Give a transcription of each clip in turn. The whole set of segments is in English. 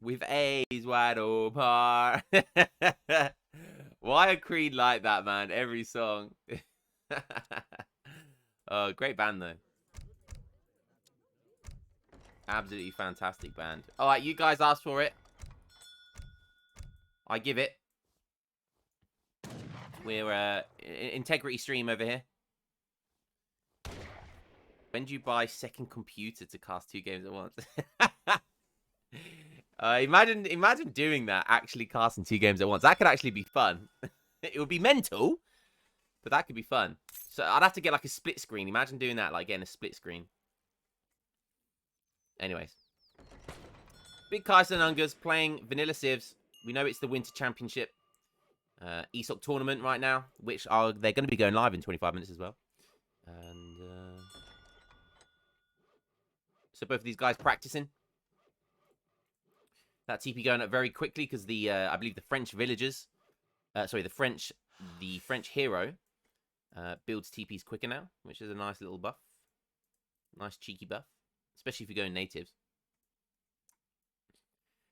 With A's wide open. Why a Creed like that, man? Every song. Oh, great band, though. Absolutely fantastic band. All right, you guys asked for it. I give it. We're integrity stream over here. When do you buy second computer to cast 2 games at once? Imagine doing that, actually casting 2 games at once. That could actually be fun. It would be mental, but that could be fun. So I'd have to get like a split screen. Imagine doing that, like getting a split screen. Anyways. Big Kaiser and Ungers playing Vanilla Civs. We know it's the Winter Championship ESOC tournament right now, which they're going to be going live in 25 minutes as well. And so both of these guys practicing. That TP going up very quickly because the I believe the French villagers, the French hero builds TPs quicker now, which is a nice little buff, nice cheeky buff, especially if you're going natives.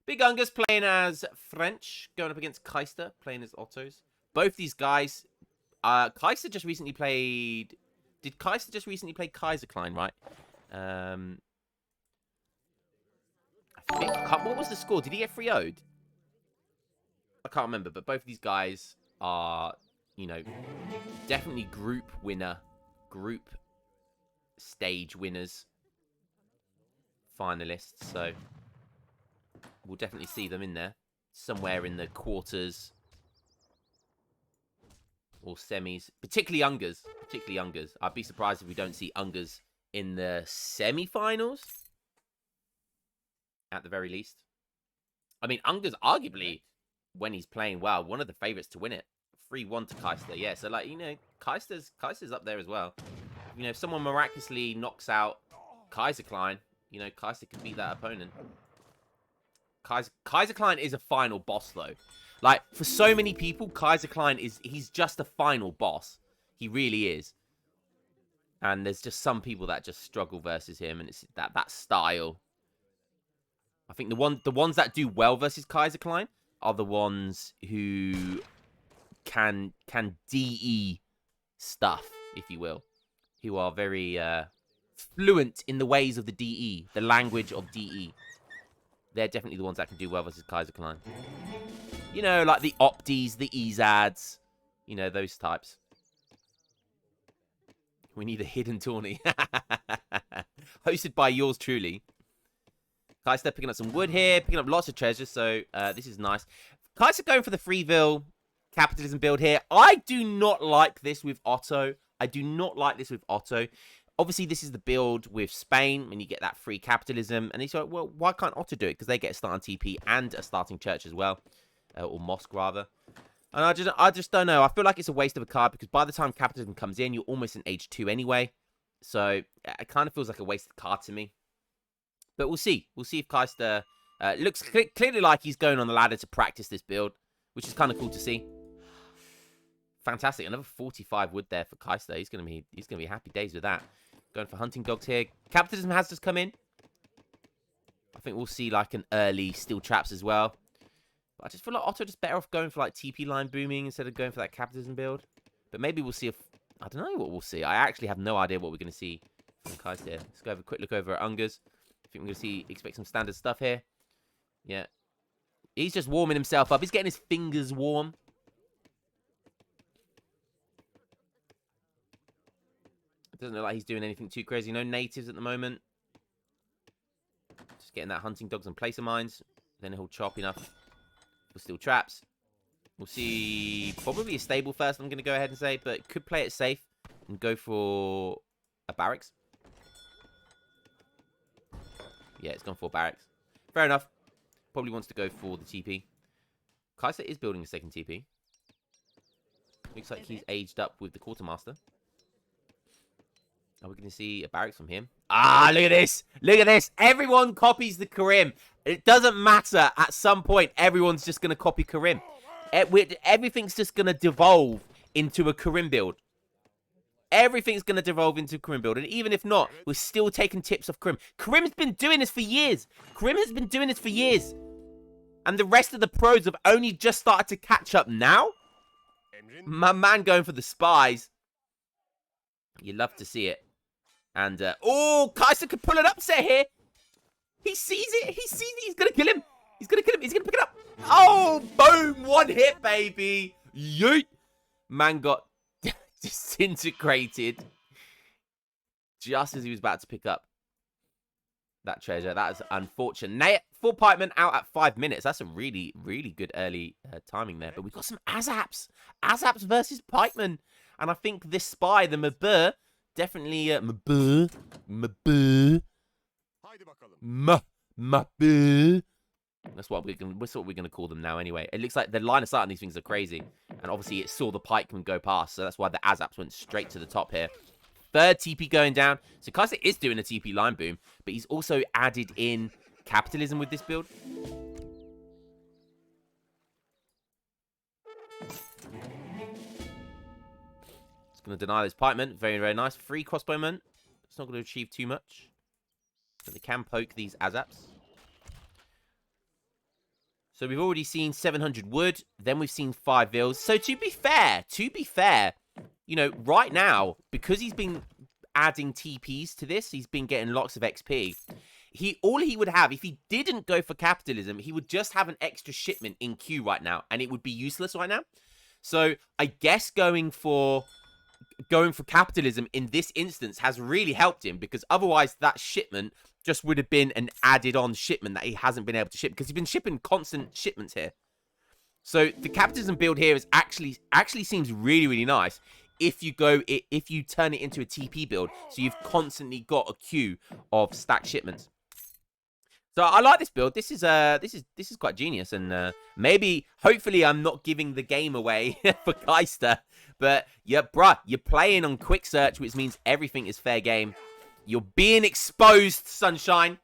Big Ungus playing as French, going up against Kaister, playing as Ottos. Both these guys, Kaister just recently played. Did Kaister just recently play Kaiserklein, right? I think. What was the score? Did he get 3-0'd? I can't remember, but both of these guys are, you know, definitely group stage winners, finalists. So we'll definitely see them in there somewhere in the quarters or semis, particularly Ungers. I'd be surprised if we don't see Ungers in the semi-finals. At the very least. I mean, Ungers arguably, when he's playing well, one of the favourites to win it. 3-1 to Kaister. Yeah, so like, you know, Kaister's up there as well. You know, if someone miraculously knocks out Kaiserklein, you know, Kaister can beat that opponent. Kaiserklein is a final boss, though. Like, for so many people, Kaiserklein he's just a final boss. He really is. And there's just some people that just struggle versus him, and it's that style. I think the ones that do well versus Kaiserklein are the ones who can DE stuff, if you will. Who are very fluent in the ways of the DE, the language of DE. They're definitely the ones that can do well versus Kaiserklein. You know, like the Opties, the Ezads, you know, those types. We need a hidden tourney. Hosted by yours truly. Kaister picking up some wood here, picking up lots of treasures, so this is nice. Kaister going for the Freeville capitalism build here. I do not like this with Otto. Obviously, this is the build with Spain, when you get that free capitalism. And he's like, well, why can't Otto do it? Because they get a starting TP and a starting church as well. Or mosque, rather. And I just don't know. I feel like it's a waste of a card, because by the time capitalism comes in, you're almost in age 2 anyway. So, it kind of feels like a wasted card to me. But we'll see. We'll see if Kaister looks clearly like he's going on the ladder to practice this build, which is kind of cool to see. Fantastic. Another 45 wood there for Kaister. He's gonna be happy days with that. Going for hunting dogs here. Capitalism has just come in. I think we'll see like an early steel traps as well. But I just feel like Otto just better off going for like TP line booming instead of going for that capitalism build. But maybe we'll see if I don't know what we'll see. I actually have no idea what we're gonna see from Kaister here. Let's go have a quick look over at Ungers. I think we're going to expect some standard stuff here. Yeah. He's just warming himself up. He's getting his fingers warm. It doesn't look like he's doing anything too crazy. No natives at the moment. Just getting that hunting dogs and placer mines. Then he'll chop enough for steel traps. We'll see probably a stable first, I'm going to go ahead and say. But could play it safe and go for a barracks. Yeah, it's gone for barracks. Fair enough. Probably wants to go for the TP. Kaiser is building a second TP. Looks like he's aged up with the quartermaster. Are we going to see a barracks from him? Ah, look at this. Look at this. Everyone copies the Karim. It doesn't matter. At some point, everyone's just going to copy Karim. Everything's just going to devolve into a Karim build. Everything's going to devolve into Karim build. And even if not, we're still taking tips off Karim. Karim's been doing this for years. Karim has been doing this for years. And the rest of the pros have only just started to catch up now. My man going for the spies. You love to see it. And, oh, Kaiser could pull an upset here. He sees it. He sees it. He's going to kill him. He's going to kill him. He's going to pick it up. Oh, boom. One hit, baby. Yeet. Man got disintegrated just as he was about to pick up that treasure. That is unfortunate. Full pikeman out at 5 minutes. That's a really, really good early timing there. But we've got some Azaps. Azaps versus pikeman. And I think this spy, the Mabur, definitely... Mabur. That's what we're gonna call them now anyway. It looks like the line of sight on these things are crazy. And obviously it saw the pikeman go past. So that's why the Azaps went straight to the top here. Third TP going down. So Kaiser is doing a TP line boom. But he's also added in capitalism with this build. It's going to deny this pikeman. Very, very nice. Free crossbowman. It's not going to achieve too much. But they can poke these Azaps. So we've already seen 700 wood. Then we've seen 5 vills. So to be fair, you know, right now, because he's been adding TPs to this, he's been getting lots of XP. All he would have, if he didn't go for capitalism, he would just have an extra shipment in queue right now, and it would be useless right now. So I guess going for capitalism in this instance has really helped him, because otherwise that shipment just would have been an added on shipment that he hasn't been able to ship, because he's been shipping constant shipments here. So the capitalism build here is actually seems really, really nice if you turn it into a TP build, so you've constantly got a queue of stacked shipments. So I like this build. This is quite genius, and hopefully I'm not giving the game away for Kaister. But yeah, bruh, you're playing on quick search, which means everything is fair game. You're being exposed, sunshine.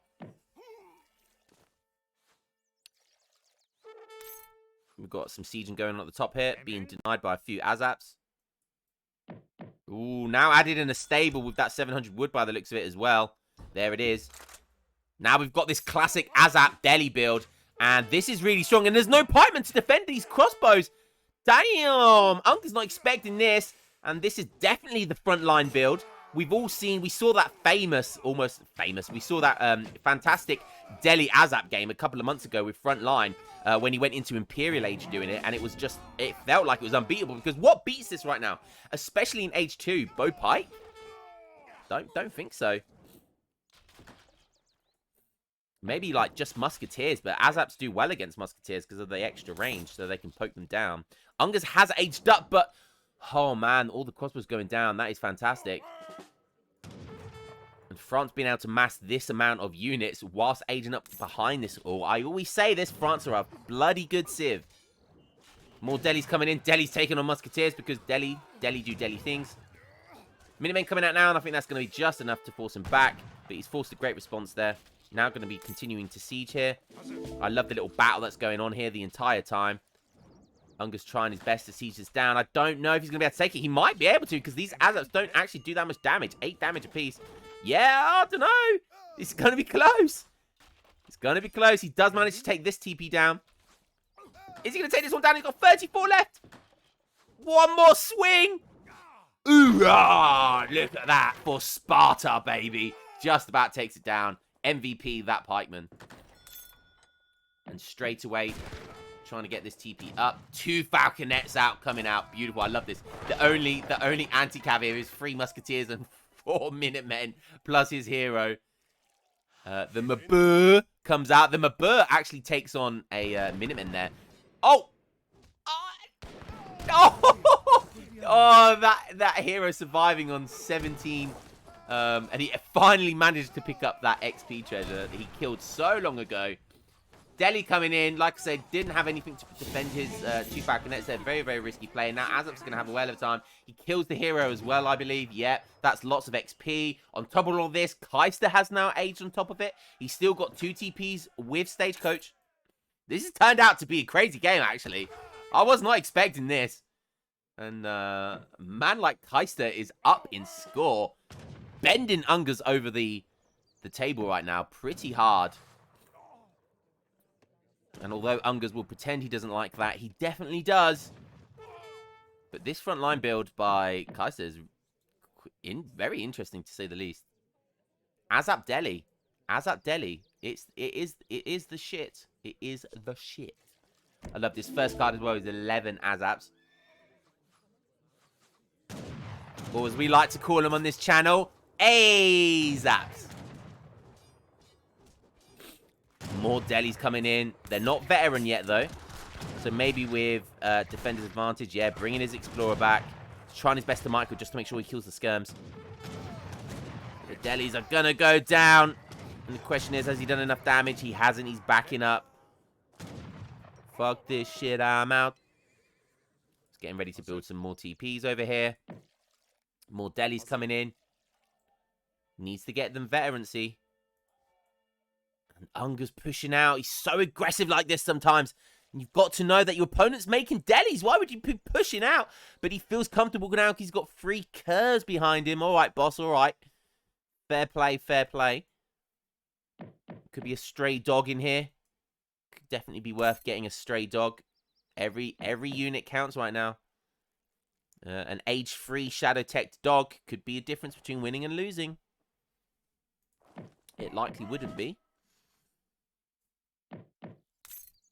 We've got some sieging going on at the top here, being denied by a few Azaps. Ooh, now added in a stable with that 700 wood by the looks of it as well. There it is. Now we've got this classic Azap Delhi build, and this is really strong. And there's no pikeman to defend these crossbows. Damn, Uncle's not expecting this, and this is definitely the frontline build. We saw that we saw that fantastic Delhi Azap game a couple of months ago with frontline when he went into Imperial Age doing it, and it felt like it was unbeatable, because what beats this right now, especially in Age 2, bow pike? Don't think so. Maybe like just musketeers, but Azaps do well against musketeers because of the extra range, so they can poke them down. Ungus has aged up, but oh man, all the crossbows going down. That is fantastic. And France being able to mass this amount of units whilst aging up behind this all. I always say this, France are a bloody good civ. More Delhi's coming in. Delhi's taking on musketeers because Delhi do Delhi things. Minutemen coming out now, and I think that's going to be just enough to force him back. But he's forced a great response there. Now going to be continuing to siege here. I love the little battle that's going on here the entire time. Ungus trying his best to siege this down. I don't know if he's going to be able to take it. He might be able to, because these Azaps don't actually do that much damage. 8 damage apiece. Yeah, I don't know. It's going to be close. It's going to be close. He does manage to take this TP down. Is he going to take this one down? He's got 34 left. One more swing. Ooh-ah! Look at that for Sparta, baby. Just about takes it down. MVP, that pikeman. And straight away, trying to get this TP up. 2 falconets coming out. Beautiful. I love this. The only anti-cav here is 3 musketeers and 4 minutemen, plus his hero. The Mabur comes out. The Mabur actually takes on a minuteman there. Oh! Oh, that hero surviving on 17. And he finally managed to pick up that XP treasure that he killed so long ago. Delhi coming in, like I said, didn't have anything to defend his 2 falconets. They're very, very risky play. Now Azap's going to have a whale of a time. He kills the hero as well, I believe. Yep, that's lots of XP. On top of all this, Kaister has now aged on top of it. He's still got 2 TPs with Stagecoach. This has turned out to be a crazy game, actually. I was not expecting this. And man like Kaister is up in score. Bending Ungus over the table right now pretty hard. And although Ungers will pretend he doesn't like that, he definitely does. But this front line build by Kaiser is very interesting, to say the least. Azap Delhi. Azap Delhi. It is the shit. It is the shit. I love this first card as well. Is 11 Azaps. Or as we like to call them on this channel, Azaps. More Delhi's coming in. They're not veteran yet, though. So maybe with defender's advantage, yeah, bringing his Explorer back. He's trying his best to Michael just to make sure he kills the skirms. The Delhis are going to go down. And the question is, has he done enough damage? He hasn't. He's backing up. Fuck this shit, I'm out. He's getting ready to build some more TPs over here. More Delhis coming in. Needs to get them veterancy. And Unger's pushing out. He's so aggressive like this sometimes. And you've got to know that your opponent's making Delhis. Why would you be pushing out? But he feels comfortable now because he's got 3 Kaers behind him. All right, boss, all right. Fair play, fair play. Could be a stray dog in here. Could definitely be worth getting a stray dog. Every unit counts right now. An age-free shadow tech dog could be a difference between winning and losing. It likely wouldn't be.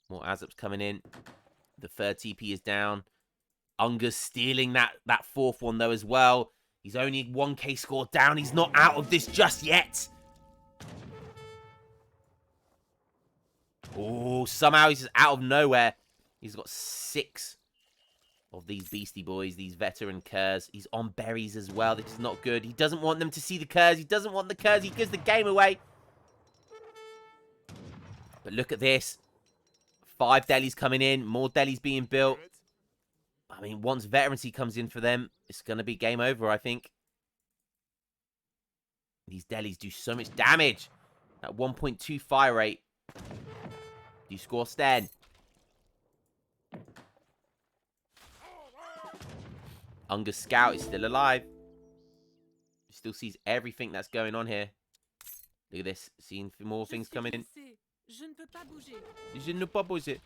More Azaps coming in. The third TP is down. Unger's stealing that 4th one, though, as well. He's only 1k score down. He's not out of this just yet. Oh, somehow he's just out of nowhere. He's got 6 of these beastie boys, these veteran Kaers. He's on berries as well. This is not good. He doesn't want them to see the Kaers. He doesn't want the Kaers. He gives the game away. But look at this. 5 Delhis coming in. More Delhis being built. I mean, once veterancy comes in for them, it's going to be game over, I think. These Delhis do so much damage. At 1.2 fire rate. Do you score Sten? Unger's scout is still alive. He still sees everything that's going on here. Look at this. Seeing more things coming in. Je ne peux pas bouger.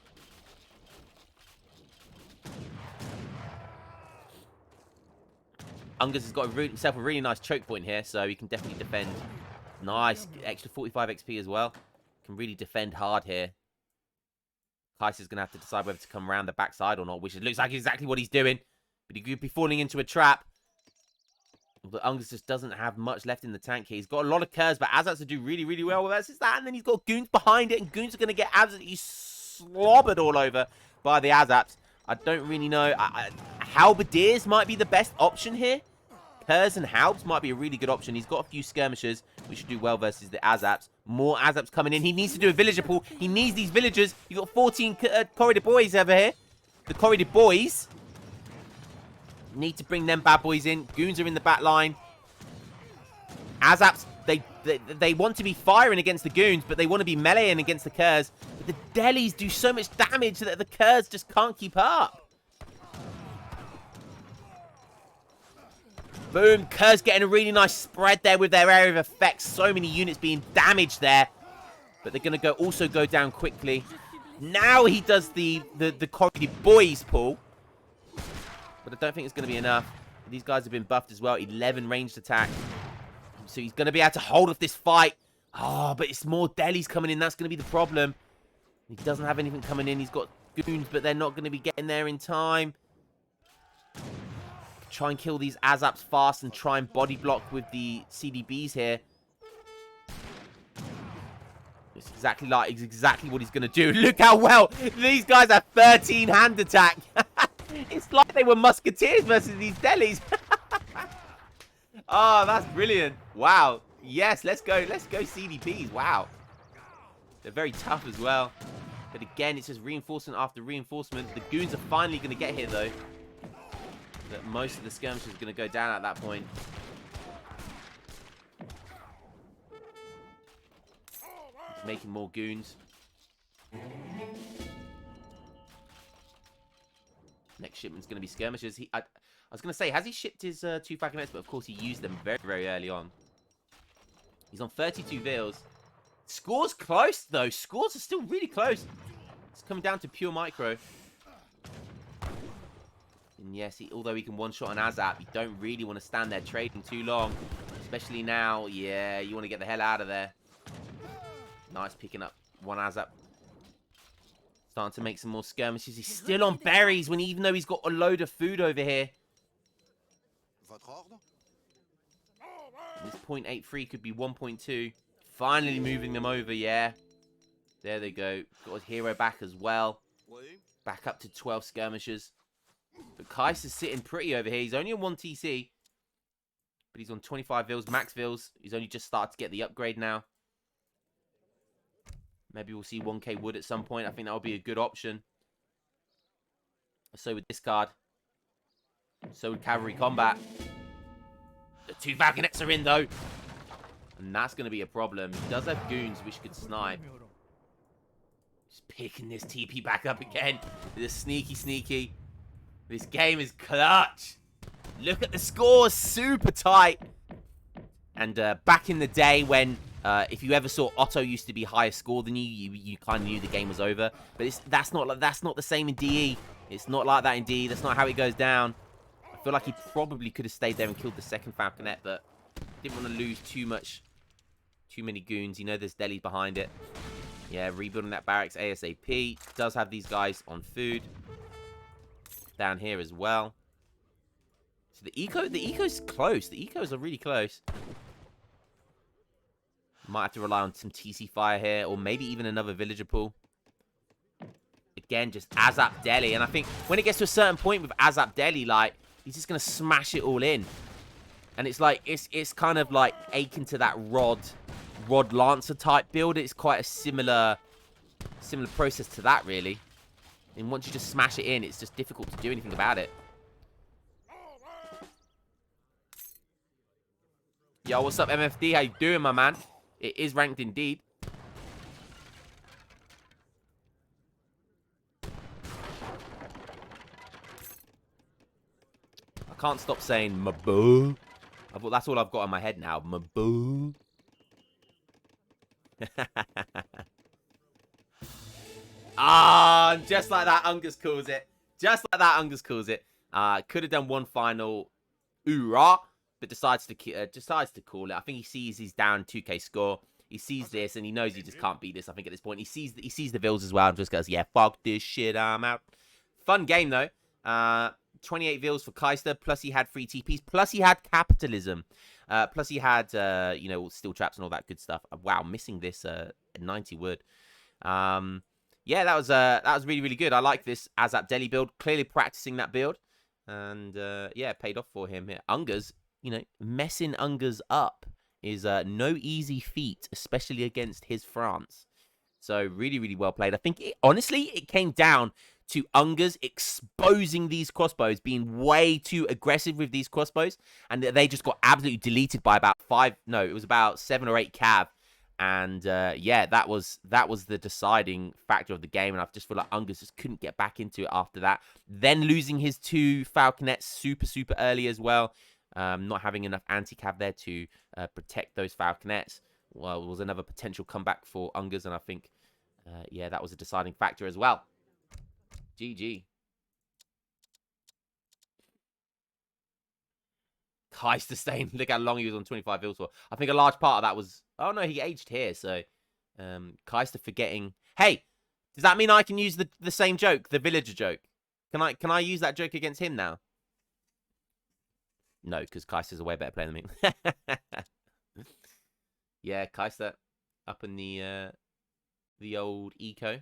Ungers has got himself a really nice choke point here, so he can definitely defend. Nice. Extra 45 XP as well. Can really defend hard here. Kaiser's going to have to decide whether to come around the backside or not, which it looks like exactly what he's doing. But he could be falling into a trap. But Ungers just doesn't have much left in the tank here. He's got a lot of Kaers, but Azats will do really, really well with that. And then he's got Goons behind it, and Goons are going to get absolutely slobbered all over by the Azats. I don't really know. Halberdiers might be the best option here. Kaers and Halbs might be a really good option. He's got a few skirmishers, which should do well versus the Azaps. More Azaps coming in. He needs to do a villager pool. He needs these villagers. You've got 14 corridor boys over here. The corridor boys need to bring them bad boys in. Goons are in the back line. Azaps, they want to be firing against the Goons, but they want to be meleeing against the Kaers. But the Delhis do so much damage that the Kaers just can't keep up. Boom. Kaers getting a really nice spread there with their area of effects. So many units being damaged there. But they're going to also go down quickly. Now he does the corridor boys pull. But I don't think it's going to be enough. These guys have been buffed as well. 11 ranged attack. So he's going to be able to hold off this fight. Oh, but it's more Delhis coming in. That's going to be the problem. He doesn't have anything coming in. He's got Goons, but they're not going to be getting there in time. Try and kill these Azaps fast and try and body block with the CDBs here. It's exactly what he's going to do. Look how well these guys have 13 hand attack. It's like they were musketeers versus these Delhis. Oh, that's brilliant. Wow. Yes, let's go CDPs. Wow. They're very tough as well. But again, it's just reinforcement after reinforcement. The Goons are finally going to get here, though. But most of the skirmishes are going to go down at that point. He's making more Goons. Next shipment's going to be skirmishes. I was going to say, has he shipped his 2 fragments? But of course, he used them very, very early on. He's on 32 veils. Scores close, though. Scores are still really close. It's coming down to pure micro. And yes, although he can one-shot an ASAP, you don't really want to stand there trading too long. Especially now. Yeah, you want to get the hell out of there. Nice picking up one ASAP. Starting to make some more skirmishes. He's still on berries even though he's got a load of food over here. This 0.83 could be 1.2. Finally moving them over, yeah. There they go. Got his hero back as well. Back up to 12 skirmishers. But Kaiser's sitting pretty over here. He's only on 1 TC. But he's on 25 vils, max vils. He's only just started to get the upgrade now. Maybe we'll see 1k wood at some point. I think that would be a good option. So with this card. So with cavalry combat. The 2 falconets are in though. And that's going to be a problem. He does have goons which could snipe. Just picking this TP back up again. This sneaky. This game is clutch. Look at the scores. Super tight. And back in the day when... if you ever saw Otto used to be higher score than you kind of knew the game was over. But that's not the same in DE. It's not like that in DE. That's not how it goes down. I feel like he probably could have stayed there and killed the second falconet, but didn't want to lose too many goons. You know there's delis behind it. Yeah, rebuilding that barracks ASAP. Does have these guys on food. Down here as well. So the eco's close. The ecos are really close. Might have to rely on some TC fire here, or maybe even another villager pool. Again, just ASAP Deli. And I think when it gets to a certain point with ASAP Deli, like, he's just going to smash it all in. And it's like, it's kind of like akin to that Rod Lancer type build. It's quite a similar process to that, really. And once you just smash it in, it's just difficult to do anything about it. Yo, what's up, MFD? How you doing, my man? It is ranked indeed. I can't stop saying Mabu. That's all I've got in my head now. Mabu. Ah, just like that, Ungus calls it. Just like that, Ungus calls it. Could have done one final hoorah, but decides to call it. I think he sees he's down 2k score. He sees this and he knows he just can't beat this. I think at this point he sees the Vils as well and just goes, yeah, fuck this shit, I'm out. Fun game though. 28 Vils for Kaister. Plus he had 3 TPs. Plus he had capitalism. Plus he had steel traps and all that good stuff. Wow, missing this 90 wood. Yeah, that was really, really good. I like this ASAP Deli build. Clearly practicing that build. And, yeah, it paid off for him. Ungers, messing Ungers up is no easy feat, especially against his France. So, really, really well played. I think, honestly, it came down to Ungers exposing these crossbows, being way too aggressive with these crossbows. And they just got absolutely deleted by about 7 or 8 cav. And yeah, that was the deciding factor of the game, and I just feel like Ungus just couldn't get back into it after that. Then losing his 2 falconets super early as well, not having enough anti-cav there to protect those falconets. Well, it was another potential comeback for Ungus, and I think yeah, that was a deciding factor as well. GG. Kaister staying. Look how long he was on 25 Vils for. I think a large part of that was... Oh, no, he aged here, so... Kaister forgetting... Hey! Does that mean I can use the same joke? The villager joke? Can I use that joke against him now? No, because Kaister's a way better player than me. Yeah, Kaister up in the old eco.